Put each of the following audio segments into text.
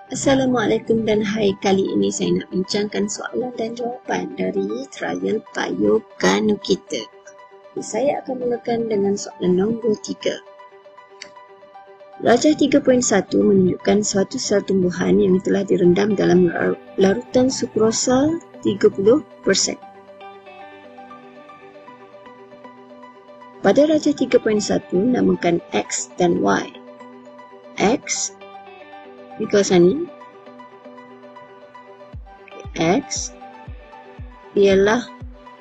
Assalamualaikum dan hai, kali ini saya nak bincangkan soalan dan jawapan dari trial bio Ganu kita. Saya akan mulakan dengan soalan nombor 3. Rajah 3.1 menunjukkan suatu sel tumbuhan yang telah direndam dalam larutan sukrosa 30%. Pada rajah 3.1, namakan X dan Y. X di kawasan ini, X ialah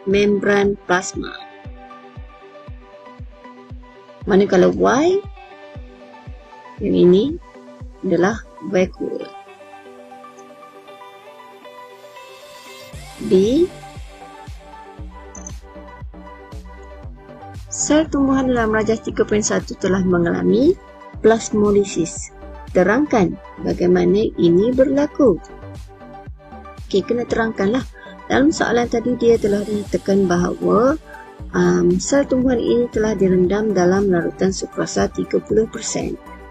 membran plasma, manakala Y yang ini adalah vacuole. B, sel tumbuhan dalam rajah 3.1 telah mengalami plasmolisis. Terangkan bagaimana ini berlaku. Okey, kena terangkanlah. Dalam soalan tadi dia telah ditekan bahawa sel tumbuhan ini telah direndam dalam larutan sukrosa 30%.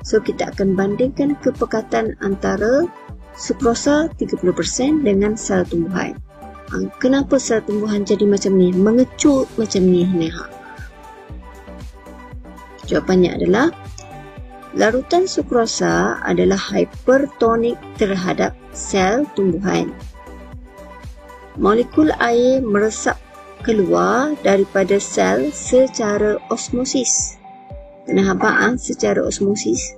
So kita akan bandingkan kepekatan antara sukrosa 30% dengan sel tumbuhan. Kenapa sel tumbuhan jadi macam ni? Mengecut macam ni. Jawapannya adalah larutan sukrosa adalah hipertonik terhadap sel tumbuhan. Molekul air meresap keluar daripada sel secara osmosis. Kena habaq secara osmosis.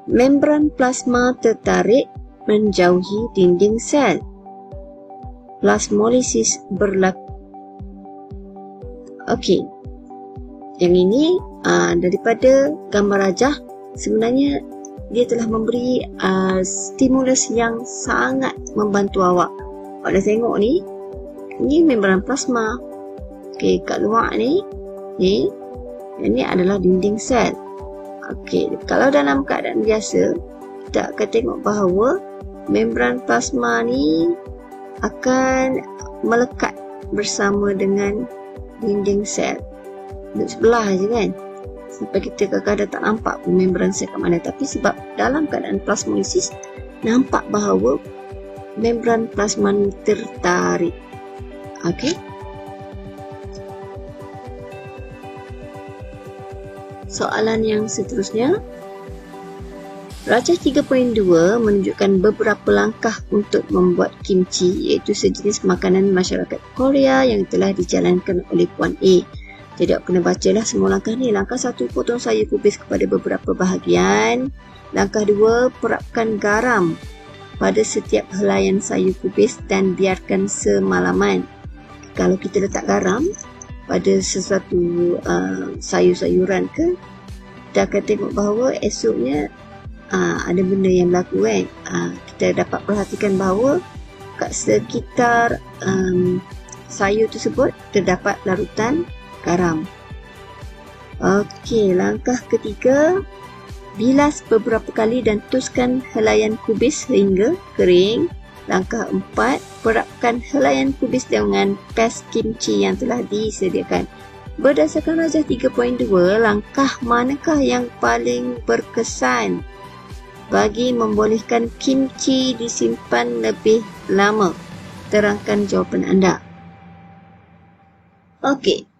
Membran plasma tertarik menjauhi dinding sel. Plasmolisis berlaku. Okey. Yang ini daripada gambar rajah, sebenarnya dia telah memberi stimulus yang sangat membantu awak. Awak dah tengok ni membran plasma. Okey, kat luar ni ini adalah dinding sel. Okey, kalau dalam keadaan biasa, kita akan tengok bahawa membran plasma ni akan melekat bersama dengan dinding sel. Duduk sebelah je kan, sampai kita kadang-kadang tak nampak pun membran sel kat mana. Tapi sebab dalam keadaan plasmolisis, nampak bahawa membran plasma ni tertarik. Okey. Soalan yang seterusnya, rajah 3.2 menunjukkan beberapa langkah untuk membuat kimchi, iaitu sejenis makanan masyarakat Korea yang telah dijalankan oleh Puan A. Jadi awak kena bacalah semua langkah ni. Langkah 1, potong sayur kubis kepada beberapa bahagian. Langkah 2, perapkan garam pada setiap helaian sayur kubis dan biarkan semalaman. Kalau kita letak garam pada sesuatu sayur-sayuran ke, kita akan tengok bahawa esoknya ada benda yang berlaku kan. Kita dapat perhatikan bahawa kat sekitar sayur tersebut terdapat larutan garam. Okey, langkah ketiga, bilas beberapa kali dan tuskan helaian kubis hingga kering. Langkah 4, perapkan helaian kubis dengan pes kimchi yang telah disediakan. Berdasarkan rajah 3.2, langkah manakah yang paling berkesan bagi membolehkan kimchi disimpan lebih lama? Terangkan jawapan anda. Okey.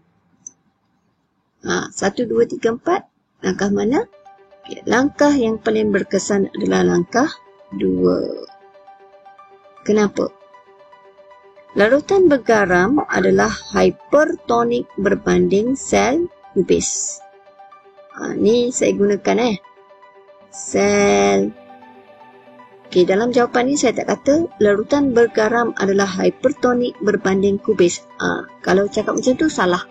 1, 2, 3, 4. Langkah mana? Okay. Langkah yang paling berkesan adalah langkah 2. Kenapa? Larutan bergaram adalah hipertonik berbanding sel kubis. Ni saya gunakan sel. Okay, dalam jawapan ni saya tak kata larutan bergaram adalah hipertonik berbanding kubis. Kalau cakap macam tu salah.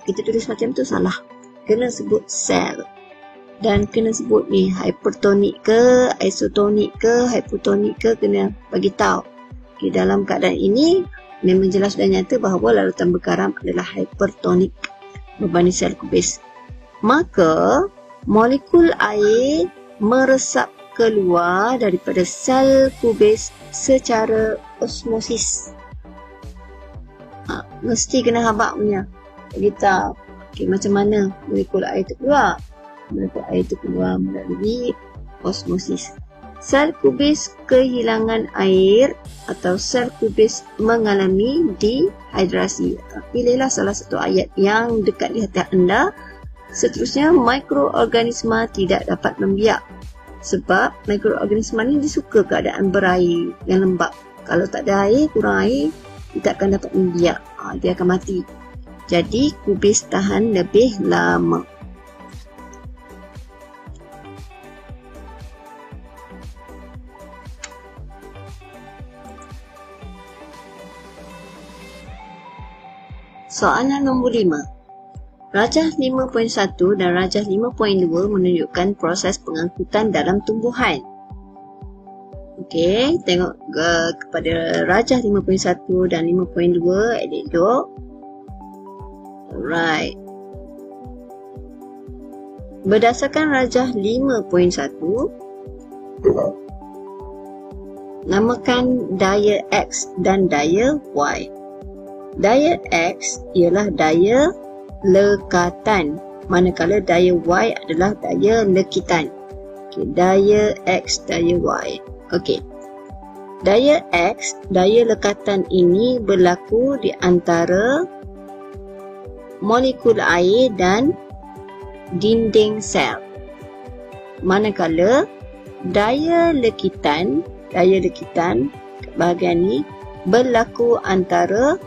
Kita tulis macam tu salah. Kena sebut sel. Dan kena sebut ni hipertonik ke, isotonik ke, hypotonik ke, kena bagi tahu. Okay, dalam keadaan ini memang jelas dan nyata bahawa larutan bergaram adalah hipertonik berbanding sel kubis. Maka molekul air meresap keluar daripada sel kubis secara osmosis. Mesti kena habaq punya. Kita macam mana molekul air itu keluar? Molekul air itu keluar melalui osmosis. Sel kubis kehilangan air atau sel kubis mengalami dehidrasi. Pilihlah salah satu ayat yang dekat di hati anda. Seterusnya, mikroorganisma tidak dapat membiak. Sebab mikroorganisma ni dia suka keadaan berair yang lembap. Kalau tak ada air, kurang air, dia tak akan dapat membiak. Dia akan mati. Jadi, kubis tahan lebih lama. Soalan nombor 5. Rajah 5.1 dan rajah 5.2 menunjukkan proses pengangkutan dalam tumbuhan. Okey, tengok kepada rajah 5.1 dan 5.2, adik duduk. Alright. Berdasarkan rajah 5.1, namakan daya X dan daya Y. Daya X ialah daya lekatan, manakala daya Y adalah daya lekitan. Okay, daya X, daya Y. Okey. Daya X, daya lekatan ini berlaku di antara molekul air dan dinding sel. Manakala daya lekitan bahagian ni berlaku antara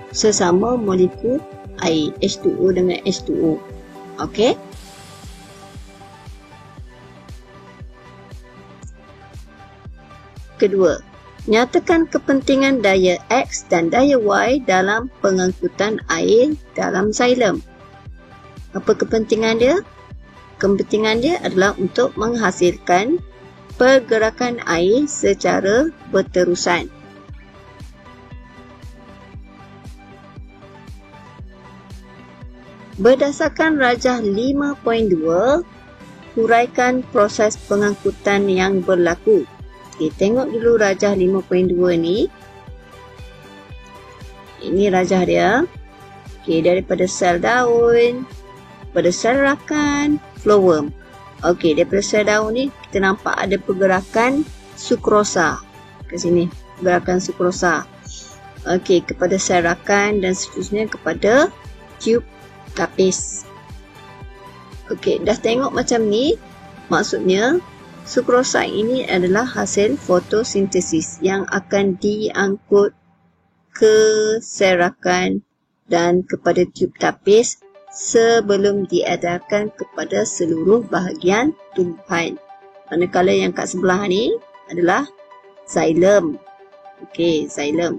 sesama molekul air, H2O dengan H2O. Okey. Kedua, nyatakan kepentingan daya X dan daya Y dalam pengangkutan air dalam xylem. Apa kepentingan dia? Kepentingan dia adalah untuk menghasilkan pergerakan air secara berterusan. Berdasarkan rajah 5.2, huraikan proses pengangkutan yang berlaku. Okay, tengok dulu rajah 5.2 ni. Ini rajah dia. Okay, daripada sel daun, pada sel rakan, flowworm. Okay, daripada sel daun ni, kita nampak ada pergerakan sukrosa. Ke sini, pergerakan sukrosa. Okay, kepada sel rakan dan seterusnya kepada tube tapis. Okey, dah tengok macam ni, maksudnya sukrosa ini adalah hasil fotosintesis yang akan diangkut ke sel rakan dan kepada tube tapis sebelum diedarkan kepada seluruh bahagian tumbuhan. Manakala yang kat sebelah ni adalah xylem. Okey, xylem.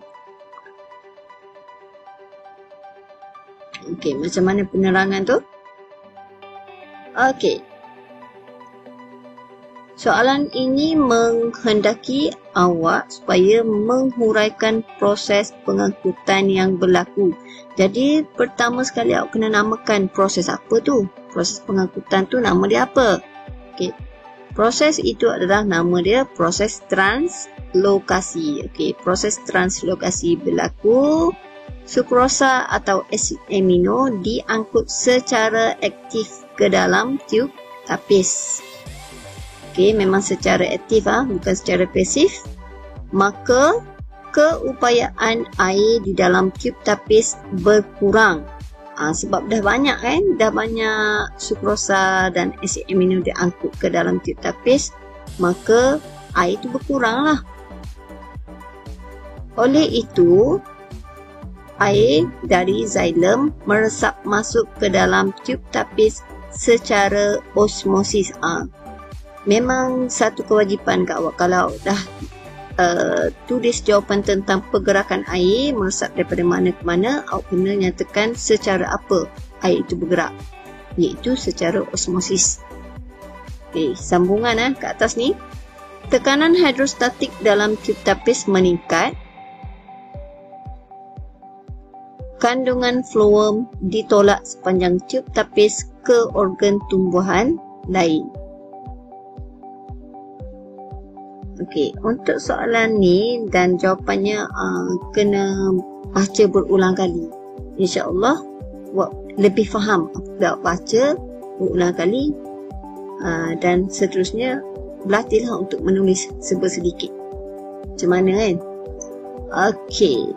Okey, macam mana penerangan tu? Okey. Soalan ini menghendaki awak supaya menghuraikan proses pengangkutan yang berlaku. Jadi, pertama sekali awak kena namakan proses apa tu? Proses pengangkutan tu nama dia apa? Okey. Proses itu adalah nama dia proses translokasi. Okey, proses translokasi berlaku. Sukrosa atau asid amino diangkut secara aktif ke dalam tube tapis. Okey, memang secara aktif bukan secara pasif. Maka keupayaan air di dalam tube tapis berkurang. Sebab dah banyak dah banyak sukrosa dan asid amino diangkut ke dalam tube tapis, maka air itu berkurang lah. Oleh itu, air dari xylem meresap masuk ke dalam tube tapis secara osmosis. Memang satu kewajipan kat awak kalau dah tulis jawapan tentang pergerakan air meresap daripada mana ke mana, awak kena nyatakan secara apa air itu bergerak, iaitu secara osmosis. Okey, sambungan ke atas ni. Tekanan hidrostatik dalam tube tapis meningkat. Kandungan flowworm ditolak sepanjang tube tapis ke organ tumbuhan lain. Okey, untuk soalan ni dan jawapannya kena baca berulang kali. InsyaAllah awak lebih faham apabila awak baca berulang kali dan seterusnya berlatihlah untuk menulis sedikit. Macam mana kan? Okey.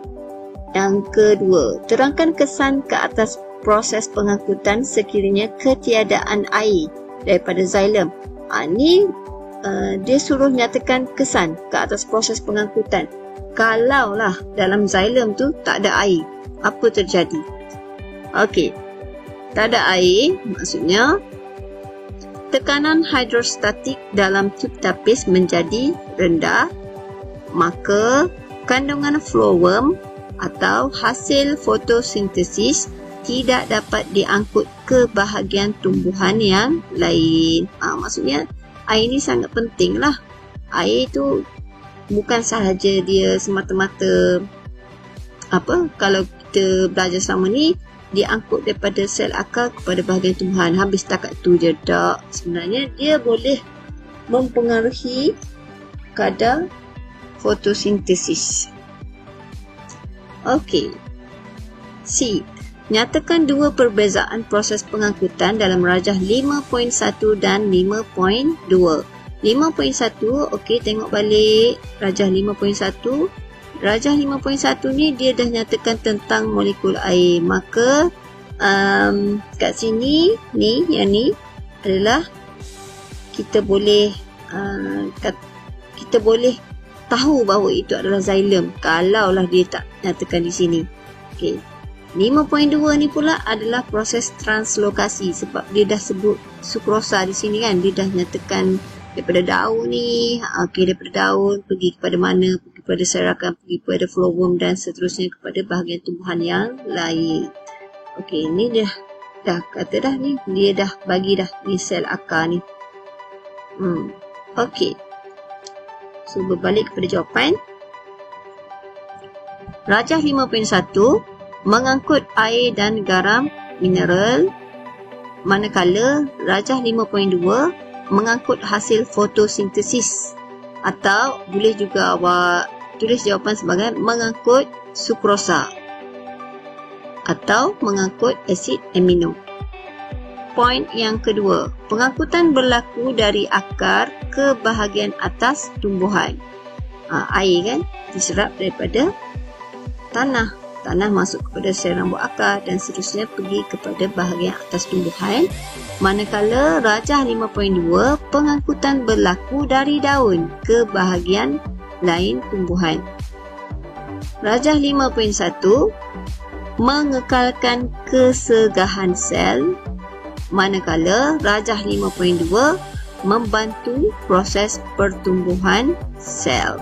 Yang kedua, terangkan kesan ke atas proses pengangkutan sekiranya ketiadaan air daripada xylem. Ni dia suruh nyatakan kesan ke atas proses pengangkutan. Kalaulah dalam xylem tu tak ada air, apa terjadi? Okey. Tak ada air, maksudnya tekanan hidrostatik dalam tub tapis menjadi rendah, maka kandungan flowworm atau hasil fotosintesis tidak dapat diangkut ke bahagian tumbuhan yang lain. Maksudnya air ni sangat penting lah. Air tu bukan sahaja dia semata-mata kalau kita belajar selama ni diangkut daripada sel akar kepada bahagian tumbuhan. Habis setakat tu je tak. Sebenarnya dia boleh mempengaruhi kadar fotosintesis. Okey. C. Nyatakan dua perbezaan proses pengangkutan dalam rajah 5.1 dan 5.2. 5.1, okey, tengok balik rajah 5.1. Rajah 5.1 ni dia dah nyatakan tentang molekul air. Maka kat sini ni, yang ni adalah kita boleh tahu bahawa itu adalah xylem kalaulah dia tak nyatakan di sini. Okey. 5.2 ni pula adalah proses translokasi, sebab dia dah sebut sukrosa di sini kan. Dia dah nyatakan daripada daun ni, daripada daun pergi kepada mana, pergi kepada serakan, pergi kepada flowworm dan seterusnya kepada bahagian tumbuhan yang lain. Okey, ni dia dah kata dah ni, dia dah bagi dah ni sel akar ni. Okey. So berbalik kepada jawapan. Rajah 5.1 mengangkut air dan garam mineral, manakala rajah 5.2 mengangkut hasil fotosintesis, atau boleh juga awak tulis jawapan sebagai mengangkut sukrosa atau mengangkut asid amino. Poin yang kedua, pengangkutan berlaku dari akar ke bahagian atas tumbuhan. Air kan diserap daripada tanah. Tanah masuk kepada sel rambut akar dan seterusnya pergi kepada bahagian atas tumbuhan. Manakala rajah 5.2 pengangkutan berlaku dari daun ke bahagian lain tumbuhan. Rajah 5.1 mengekalkan kesegahan sel, manakala rajah 5.2 membantu proses pertumbuhan sel.